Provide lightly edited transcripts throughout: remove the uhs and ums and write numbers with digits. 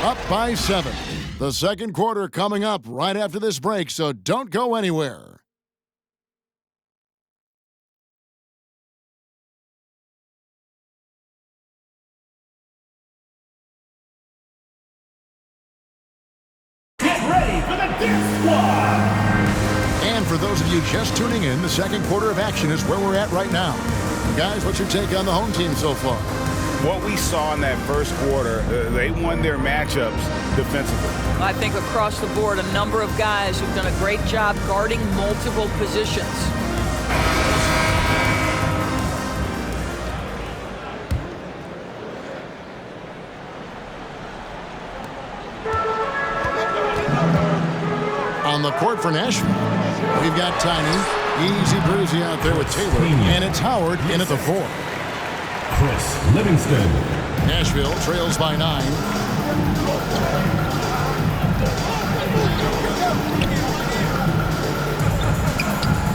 up by 7. The second quarter coming up right after this break, so don't go anywhere. Ready for the Death Squad! And for those of you just tuning in, the second quarter of action is where we're at right now. Guys, what's your take on the home team so far? What we saw in that first quarter, they won their matchups defensively. I think across the board, a number of guys who've done a great job guarding multiple positions. On the court for Nashville, we've got Tiny. Easy breezy out there with Taylor. And it's Howard in at the 4. Chris Livingston. Nashville trails by 9.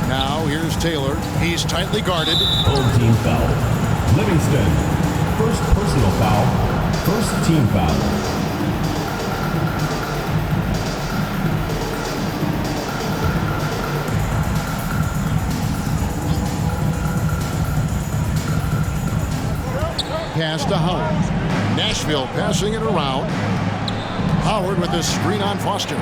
Now here's Taylor. He's tightly guarded. Home team foul. Livingston. First personal foul. First team foul. Pass to Howard. Nashville passing it around. Howard with this screen on Foster.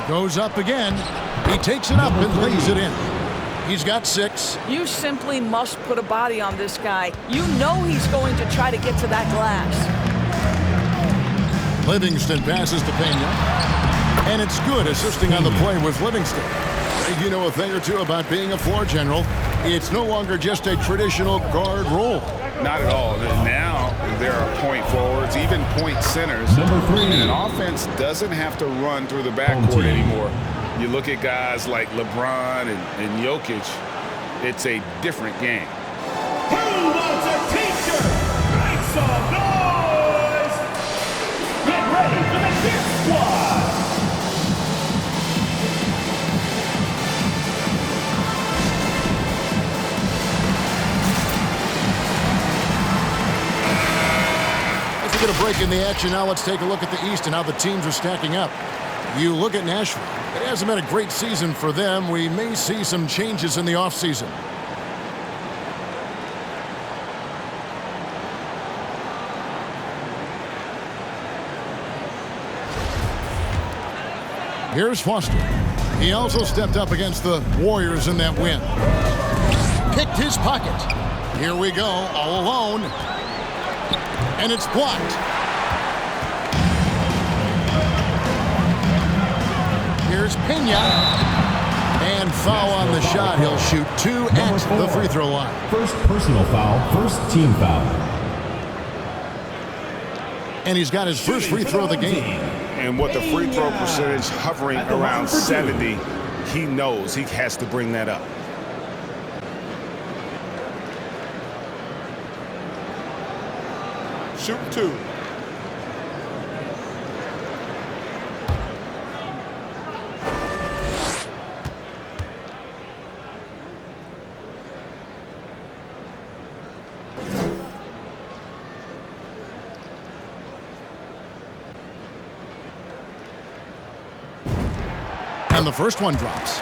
Goes up again. He takes it up and lays it in. He's got 6. You simply must put a body on this guy. You know he's going to try to get to that glass. Livingston passes to Pena. And it's good assisting on the play with Livingston. You know a thing or two about being a floor general. It's no longer just a traditional guard role. Not at all. Now there are point forwards, even point centers. Number 3. And an offense doesn't have to run through the backcourt anymore. You look at guys like LeBron and Jokic, it's a different game. Who wants a t-shirt? Make some noise! Get ready for the Death Squad! Let's get a break in the action. Now let's take a look at the East and how the teams are stacking up. You look at Nashville. It hasn't been a great season for them. We may see some changes in the offseason. Here's Foster. He also stepped up against the Warriors in that win. Picked his pocket. Here we go, all alone. And it's blocked. Here's Pena. And foul on the shot. He'll shoot 2 at the free throw line. First personal foul, first team foul. And he's got his first free throw of the game. And with the free throw percentage hovering around 70, he knows he has to bring that up. Shoot 2. And the first one drops.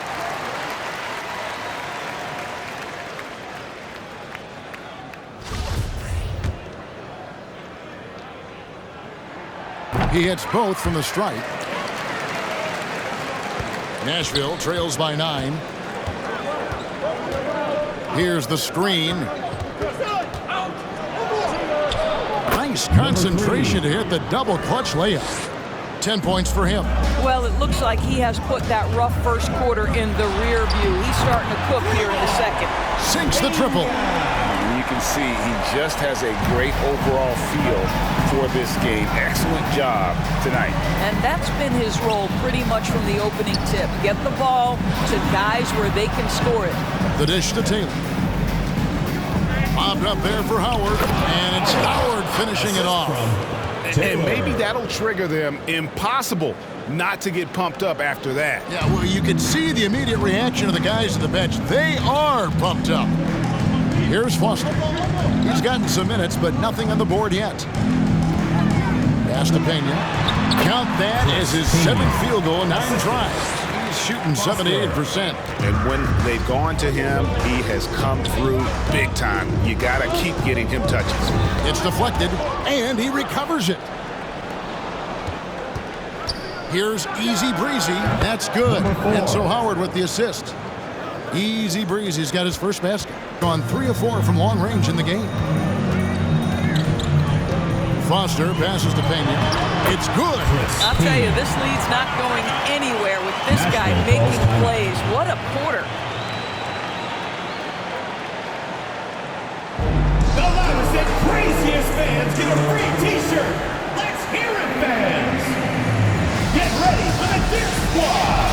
He hits both from the stripe. Nashville trails by 9. Here's the screen. Nice concentration to hit the double clutch layup. 10 points for him. Well, it looks like he has put that rough first quarter in the rear view. He's starting to cook here in the second. Sinks the triple. And you can see he just has a great overall feel for this game. Excellent job tonight. And that's been his role pretty much from the opening tip. Get the ball to guys where they can score it. The dish to Taylor. Bobbed up there for Howard. And it's Howard finishing it off. And maybe that'll trigger them. Impossible not to get pumped up after that. Yeah, well, you can see the immediate reaction of the guys at the bench. They are pumped up. Here's Foster. He's gotten some minutes, but nothing on the board yet. Pass to Pena. Count that as his 7th field goal in 9 tries. He's shooting 78%. And when they've gone to him, he has come through big time. You got to keep getting him touches. It's deflected, and he recovers it. Here's Easy Breezy. That's good. And so Howard with the assist. Easy Breezy's got his first basket. Gone 3 of 4 from long range in the game. Foster passes to Pena. It's good. I'll tell you, this lead's not going anywhere with this guy making plays. What a quarter. The loudest and craziest fans get a free t-shirt. Let's hear it, fans. Get ready for the Dip Squad.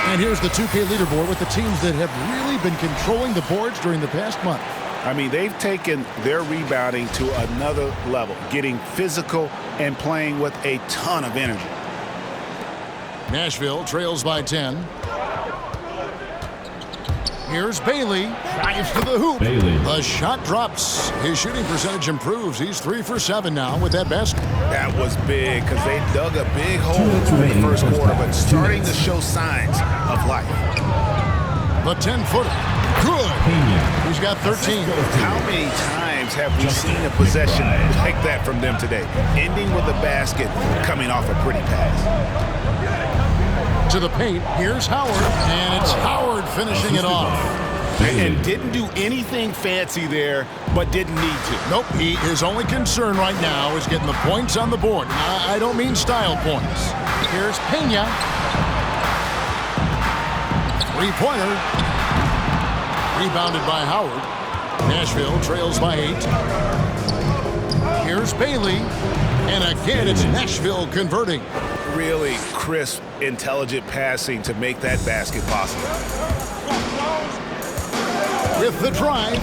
And here's the 2K leaderboard with the teams that have really been controlling the boards during the past month. I mean, they've taken their rebounding to another level, getting physical and playing with a ton of energy. Nashville trails by 10. Here's Bailey. Drives to the hoop. Bailey. The shot drops. His shooting percentage improves. He's 3 for 7 now with that basket. That was big because they dug a big hole in the first quarter, but starting to show signs of life. The 10-footer. Good. He's got 13. How many times have we seen a possession like that from them today? Ending with a basket, coming off a pretty pass. To the paint, here's Howard, and it's Howard finishing it off. And didn't do anything fancy there, but didn't need to. Nope, his only concern right now is getting the points on the board. I don't mean style points. Here's Pena. Three-pointer. Rebounded by Howard. Nashville trails by 8. Here's Bailey. And again, it's Nashville converting. Really crisp, intelligent passing to make that basket possible. With the drive,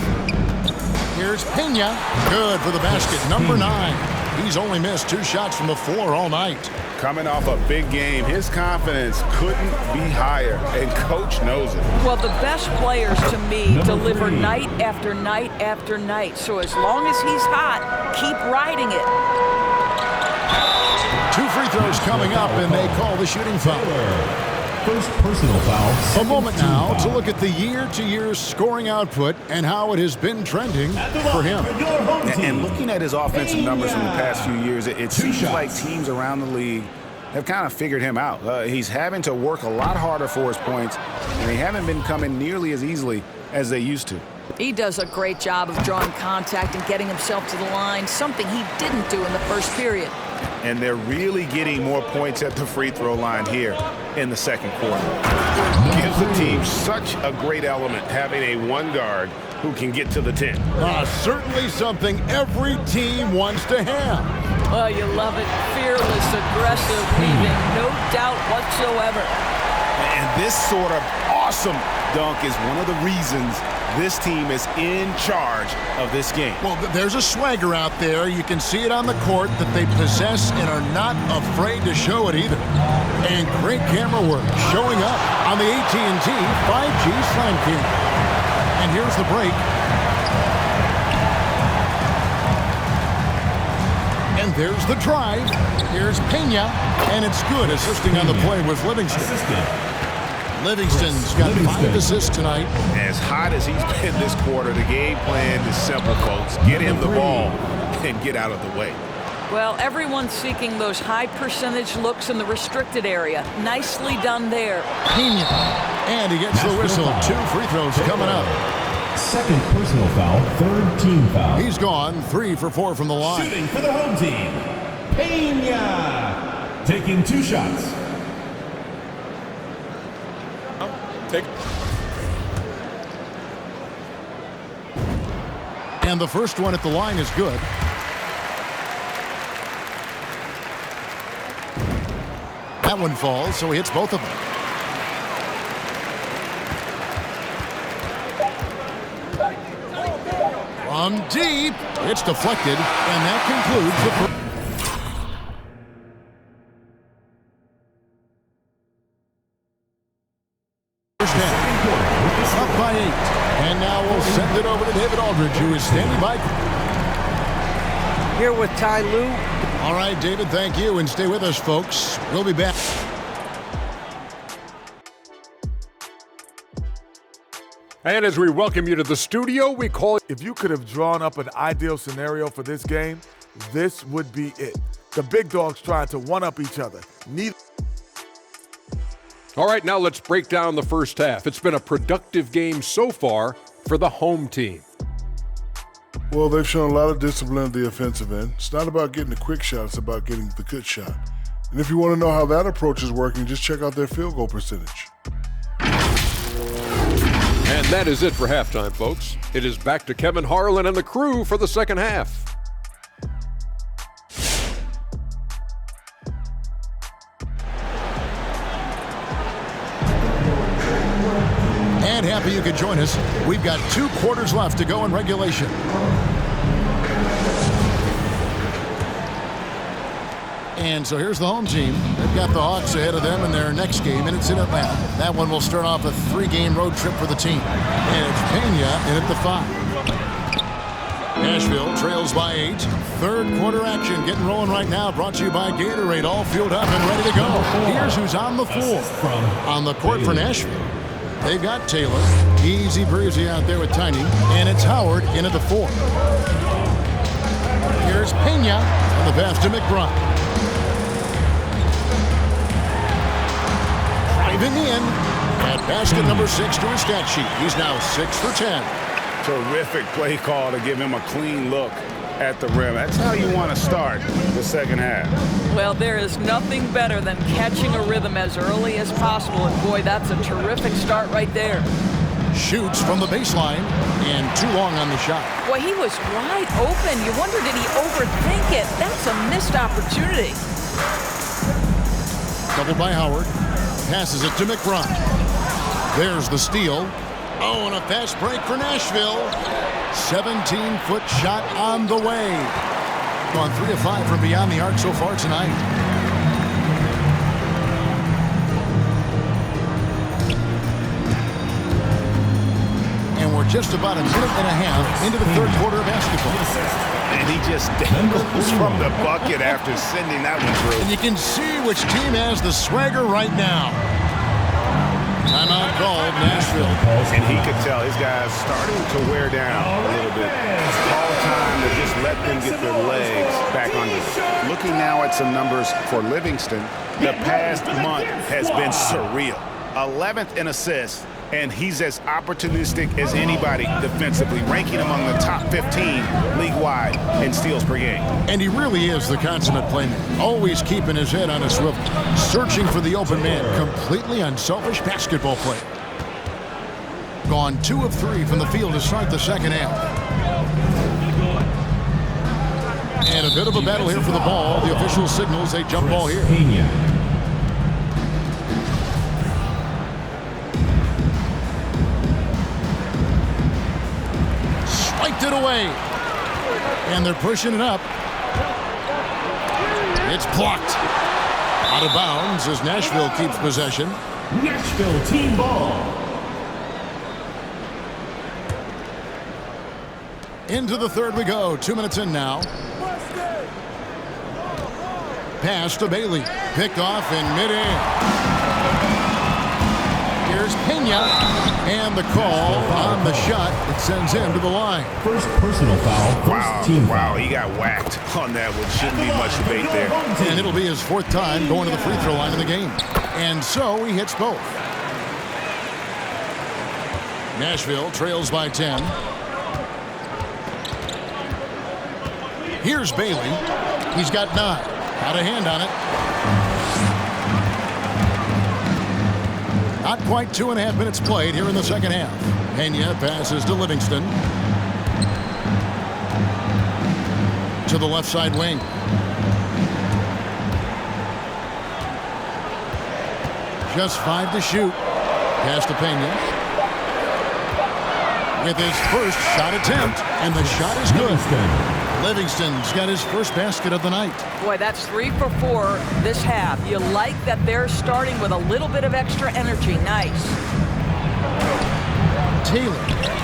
here's Pena. Good for the basket, number 9. He's only missed 2 shots from the floor all night. Coming off a big game, his confidence couldn't be higher, and coach knows it. Well, the best players to me deliver night after night after night. So as long as he's hot, keep riding it. 2 free throws coming up, and they call the shooting foul. First personal foul. A moment now to look at the year-to-year scoring output and how it has been trending for him. And looking at his offensive numbers from the past few years, it seems like teams around the league have kind of figured him out. He's having to work a lot harder for his points, and they haven't been coming nearly as easily as they used to. He does a great job of drawing contact and getting himself to the line, something he didn't do in the first period. And they're really getting more points at the free throw line here in the second quarter. Gives the team such a great element having a one guard who can get to the 10. Certainly something every team wants to have. Well, you love it. Fearless, aggressive, leaving no doubt whatsoever. And this sort of awesome dunk is one of the reasons this team is in charge of this game. Well, there's a swagger out there. You can see it on the court that they possess and are not afraid to show it either. And great camera work showing up on the AT&T 5G Slam King. And here's the break. And there's the drive. Here's Pena, and it's good, assisting on the play with Livingston. Livingston's got 5 assists tonight. As hot as he's been this quarter, the game plan is simple, folks. Get him the ball and get out of the way. Well, everyone's seeking those high percentage looks in the restricted area. Nicely done there. Pena, and he gets the whistle. 2 free throws coming up. Second personal foul, third team foul. He's gone 3 for 4 from the line. Shooting for the home team, Pena. Taking 2 shots. And the first one at the line is good. That one falls, so he hits both of them. From deep, it's deflected, and that concludes the first. Up by 8. And now we'll send it over to David Aldridge, who is standing by. Here with Ty Lue. All right, David, thank you. And stay with us, folks. We'll be back. And as we welcome you to the studio, we call it. If you could have drawn up an ideal scenario for this game, this would be it. The big dogs trying to one-up each other. All right, now let's break down the first half. It's been a productive game so far for the home team. Well, they've shown a lot of discipline at the offensive end. It's not about getting a quick shot, it's about getting the good shot. And if you want to know how that approach is working, just check out their field goal percentage. And that is it for halftime, folks. It is back to Kevin Harlan and the crew for the second half. And happy you could join us. We've got 2 quarters left to go in regulation. And so here's the home team. They've got the Hawks ahead of them in their next game, and it's in Atlanta. That one will start off a 3-game road trip for the team. And it's Pena in at the 5. Nashville trails by 8. Third quarter action getting rolling right now. Brought to you by Gatorade. All fueled up and ready to go. Here's who's on the floor. On the court for Nashville, they've got Taylor. Easy breezy out there with Tiny. And it's Howard in at the 4. Here's Pena on the pass to McBride. Driving in at basket number 6 to his stat sheet. He's now 6 for 10. Terrific play call to give him a clean look at the rim. That's how you want to start the second half. Well, there is nothing better than catching a rhythm as early as possible. And boy, that's a terrific start right there. Shoots from the baseline and too long on the shot. Boy, he was wide open. You wonder, did he overthink it? That's a missed opportunity. Doubled by Howard. Passes it to McBride. There's the steal. Oh, and a fast break for Nashville. 17-foot shot on the way. On 3 of 5 from beyond the arc so far tonight. And we're just about a minute and a half into the third quarter of basketball. And he just dangles from the bucket after sending that one through. And you can see which team has the swagger right now. Timeout called, Nashville. And he could tell his guys starting to wear down a little bit. It's call time to just let them get their legs back under them. Looking now at some numbers for Livingston, the past month has been surreal. 11th in assists, and he's as opportunistic as anybody defensively, ranking among the top 15 league-wide in steals per game. And he really is the consummate playmaker, always keeping his head on a swivel, searching for the open man, completely unselfish basketball player. Gone 2 of 3 from the field to start the second half. And a bit of a battle here for the ball. The official signals a jump ball here. Swiped it away. And they're pushing it up. It's blocked. Out of bounds as Nashville keeps possession. Nashville team ball. Into the third we go. 2 minutes in now. Pass to Bailey. Picked off in midair. Here's Pena. And the call on the shot. It sends him to the line. First personal foul. First team foul. Wow, he got whacked on that one. Shouldn't be much debate there. And it'll be his 4th time going to the free throw line in the game. And so he hits both. Nashville trails by 10. Here's Bailey. He's got 9. Had a hand on it. Not quite 2.5 minutes played here in the second half. Pena passes to Livingston. To the left side wing. Just 5 to shoot. Pass to Pena. with his first shot attempt, and the shot is good. Livingston's got his first basket of the night. Boy, that's 3 for 4 this half. You like that they're starting with a little bit of extra energy. Nice. Taylor,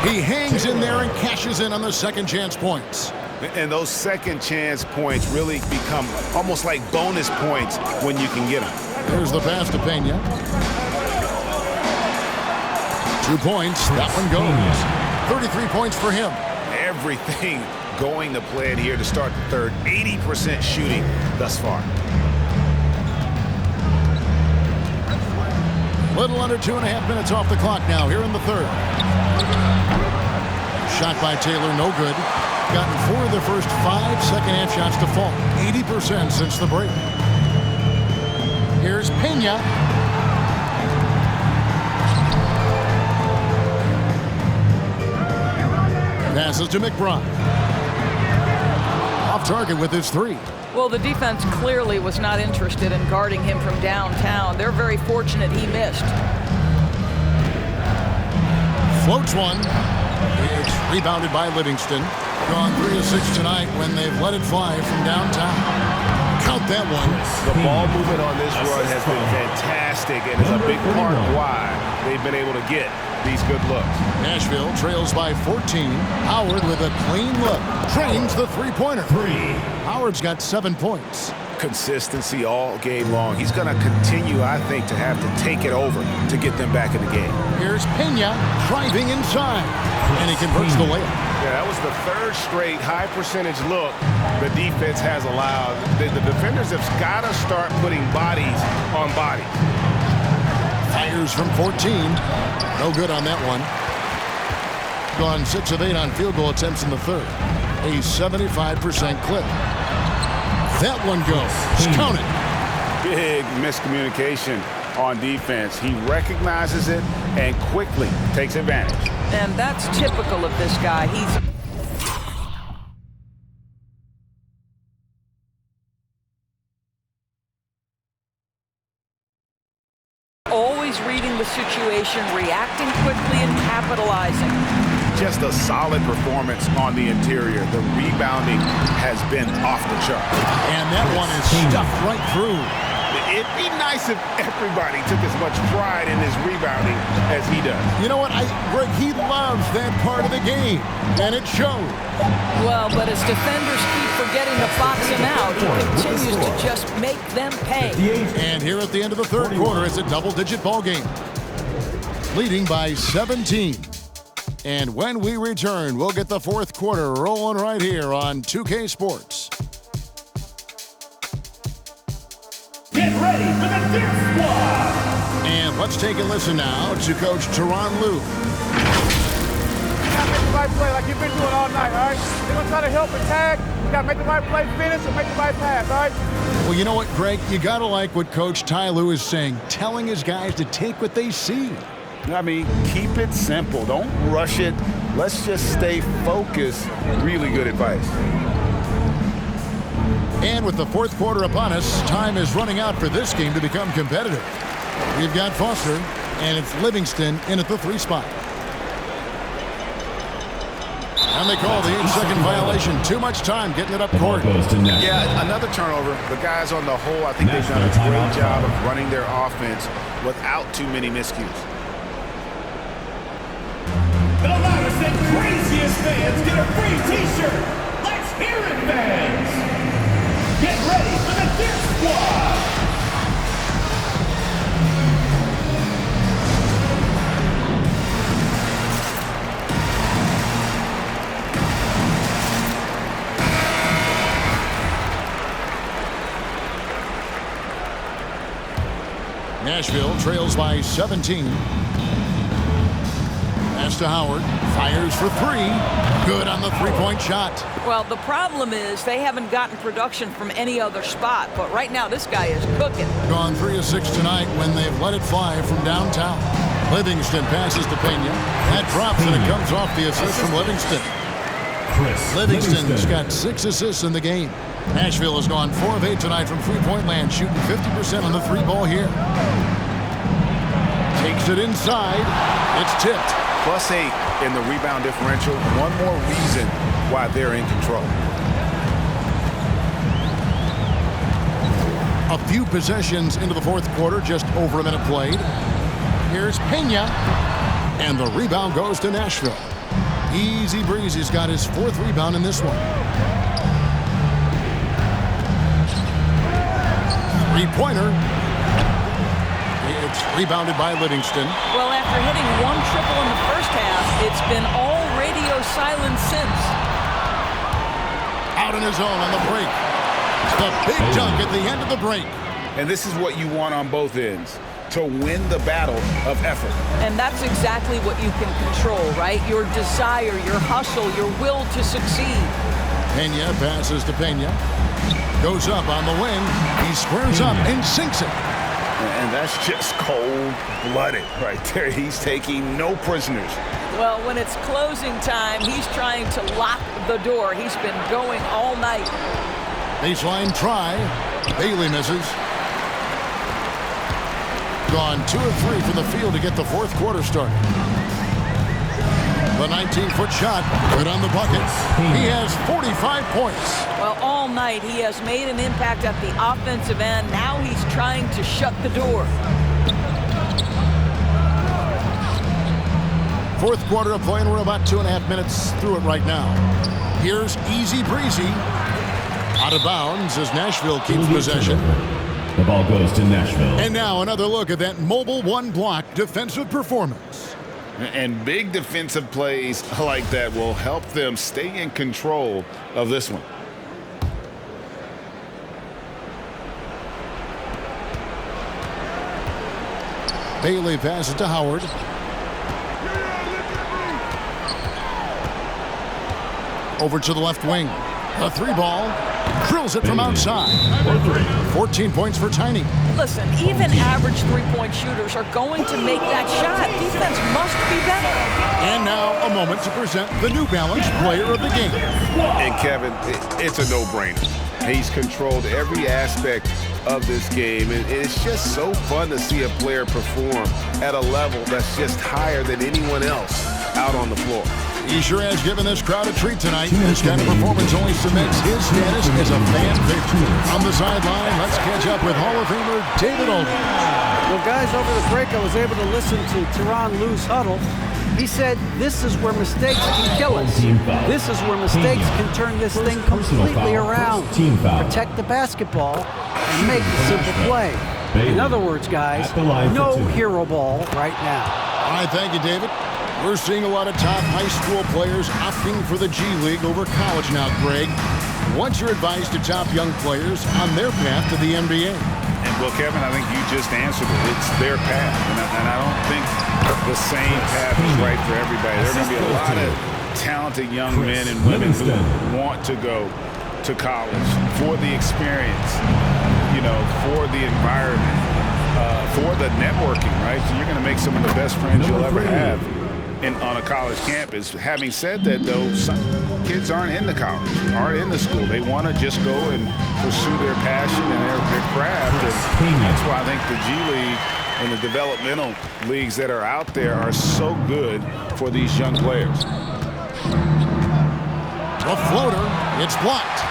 he hangs in there and cashes in on the second chance points. And those second chance points really become almost like bonus points when you can get them. There's the pass to Pena. 2 points. That one goes. 33 points for him. Everything going to plan here to start the third. 80% shooting thus far. Little under 2.5 minutes off the clock now here in the third. Shot by Taylor, no good. Gotten 4 of the first 5 second-half shots to fall. 80% since the break. Here's Pena. Passes to McBride. Off target with his 3. Well, the defense clearly was not interested in guarding him from downtown. They're very fortunate he missed. Floats one. It's rebounded by Livingston. Gone 3 of 6 tonight when they've let it fly from downtown. Count that one. The ball movement on this run has been fantastic and is a big part of why they've been able to get these good looks. Nashville trails by 14. Howard with a clean look. Trains the three-pointer. Howard's got 7 points. Consistency all game long. He's going to continue, I think, to have to take it over to get them back in the game. Here's Pena driving inside, and he converts the layup. Yeah, that was the 3rd straight high-percentage look the defense has allowed. The defenders have got to start putting bodies on bodies. Fires from 14. No good on that one. Gone 6 of 8 on field goal attempts in the third. A 75% clip. That one goes. Count it. Big miscommunication on defense. He recognizes it and quickly takes advantage. And that's typical of this guy. He's always reading the situation, reacting quickly, and capitalizing. Just a solid performance on the interior. The rebounding has been off the chart. And that one is stuffed right through. It'd be nice if everybody took as much pride in his rebounding as he does. You know what? Greg, he loves that part of the game, and it shows. Well, but as defenders keep forgetting to box him out, he continues to just make them pay. And here at the end of the third quarter, it's a double-digit ball game, leading by 17. And when we return, we'll get the fourth quarter rolling right here on 2K Sports. Get ready for the Deer Squad! And let's take a listen now to Coach Teron Lue. You gotta make the right play like you've been doing all night, all right? They're gonna try to help and tag. You gotta make the right play, finish, and make the right pass, all right? Well, you know what, Greg? You gotta like what Coach Ty Lue is saying, telling his guys to take what they see. I mean, keep it simple. Don't rush it. Let's just stay focused. Really good advice. And with the fourth quarter upon us, time is running out for this game to become competitive. We've got Foster, and it's Livingston in at the 3 spot. And they call the 8-second violation. Too much time getting it up court. Yeah, another turnover. The guys on the whole, I think they've done a great job of running their offense without too many miscues. The loudest and craziest fans get a free t-shirt. Let's hear it, fans. Get ready for the Deer Squad. Nashville trails by 17. Pass to Howard. Fires for 3. Good on the three-point shot. Well, the problem is they haven't gotten production from any other spot, but right now this guy is cooking. Gone 3 of 6 tonight when they've let it fly from downtown. Livingston passes to Pena. That drops and it comes off the assist from Livingston. Livingston's got 6 assists in the game. Nashville has gone 4 of 8 tonight from three-point land, shooting 50% on the 3 ball here. Takes it inside. It's tipped. +8 in the rebound differential. One more reason why they're in control. A few possessions into the fourth quarter, just over a minute played. Here's Pena, and the rebound goes to Nashville. Easy Breezy's got his 4th rebound in this one. Three-pointer. It's rebounded by Livingston. Well, after hitting 1 triple in the first half, it's been all radio silence since. Out in his own on the break. The big dunk at the end of the break. And this is what you want on both ends, to win the battle of effort. And that's exactly what you can control, right? Your desire, your hustle, your will to succeed. Pena passes to Pena. Goes up on the wing. He squares up and sinks it. And that's just cold-blooded right there. He's taking no prisoners. Well, when it's closing time, he's trying to lock the door. He's been going all night. Baseline try. Bailey misses. Gone 2 of 3 from the field to get the fourth quarter started. The 19-foot shot right on the bucket. He has 45 points. Well, all night he has made an impact at the offensive end. Now he's trying to shut the door. Fourth quarter of play, and we're about 2.5 minutes through it right now. Here's Easy Breezy. Out of bounds as Nashville keeps possession. The ball goes to Nashville. And now another look at that mobile one-block defensive performance. And big defensive plays like that will help them stay in control of this one. Bailey passes to Howard. Over to the left wing. A 3-ball. Drills it from outside. 14 points for Tiny. Listen, even average three-point shooters are going to make that shot. Defense must be better. And now a moment to present the New Balance Player of the Game. And Kevin, it's a no-brainer. He's controlled every aspect of this game. And it's just so fun to see a player perform at a level that's just higher than anyone else out on the floor. He sure has given this crowd a treat tonight. This kind of performance only cements his status as a fan favorite. On the sideline, let's catch up with Hall of Famer David Aldridge. Well, guys, over the break, I was able to listen to Tyronn Lue's huddle. He said, this is where mistakes can kill us. This is where mistakes can turn this thing completely around. Protect the basketball and make the simple play. In other words, guys, no hero ball right now. All right, thank you, David. We're seeing a lot of top high school players opting for the G League over college now, Greg. What's your advice to top young players on their path to the NBA? And, well, Kevin, I think you just answered it. It's their path. And I don't think the same path is right for everybody. There are going to be a lot of talented young men and women who want to go to college for the experience, you know, for the environment, for the networking, right? So you're going to make some of the best friends you'll ever have on a college campus. Having said that, though, some kids aren't in the college, aren't in the school. They want to just go and pursue their passion and their craft. And that's why I think the G League and the developmental leagues that are out there are so good for these young players. The floater, it's blocked.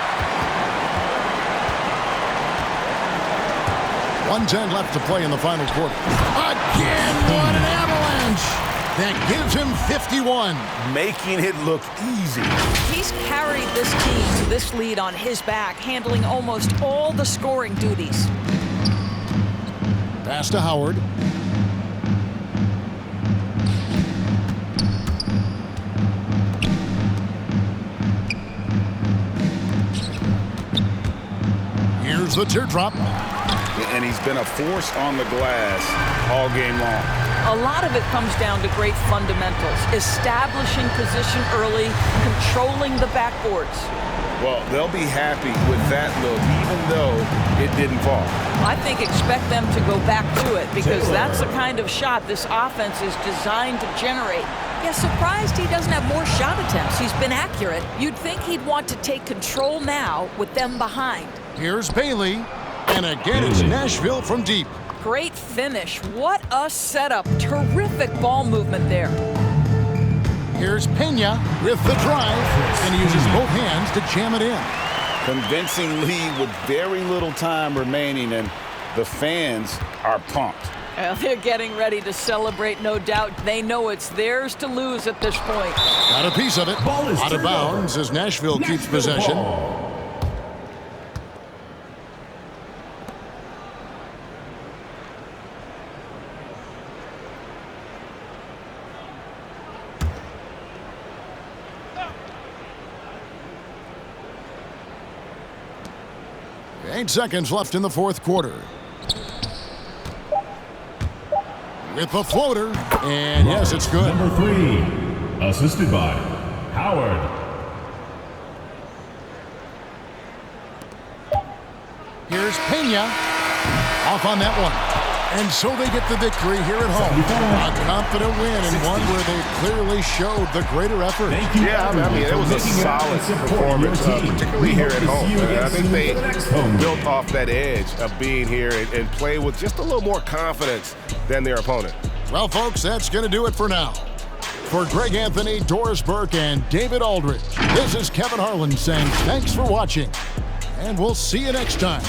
1:10 left to play in the final quarter. Again, what an avalanche! That gives him 51. Making it look easy. He's carried this team to this lead on his back, handling almost all the scoring duties. Pass to Howard. Here's the teardrop. And he's been a force on the glass all game long. A lot of it comes down to great fundamentals, establishing position early, controlling the backboards. Well, they'll be happy with that look, even though it didn't fall. I think expect them to go back to it because that's the kind of shot this offense is designed to generate. Yeah, surprised he doesn't have more shot attempts. He's been accurate. You'd think he'd want to take control now with them behind. Here's Bailey. And again, it's Nashville from deep. Great finish. What a setup. Terrific ball movement there. Here's Pena with the drive, and he uses both hands to jam it in. Convincing lead with very little time remaining, and the fans are pumped. Well, they're getting ready to celebrate, no doubt. They know it's theirs to lose at this point. Got a piece of it. Out of bounds as Nashville keeps possession. Ball. Eight seconds left in the fourth quarter. With the floater, and yes, it's good. Number 3, assisted by Howard. Here's Pena off on that one. And so they get the victory here at home. A confident win and one where they clearly showed the greater effort. Yeah, I mean, it was a solid performance, particularly here at home. I think they built off that edge of being here and play with just a little more confidence than their opponent. Well, folks, that's going to do it for now. For Greg Anthony, Doris Burke, and David Aldridge, this is Kevin Harlan saying thanks for watching, and we'll see you next time.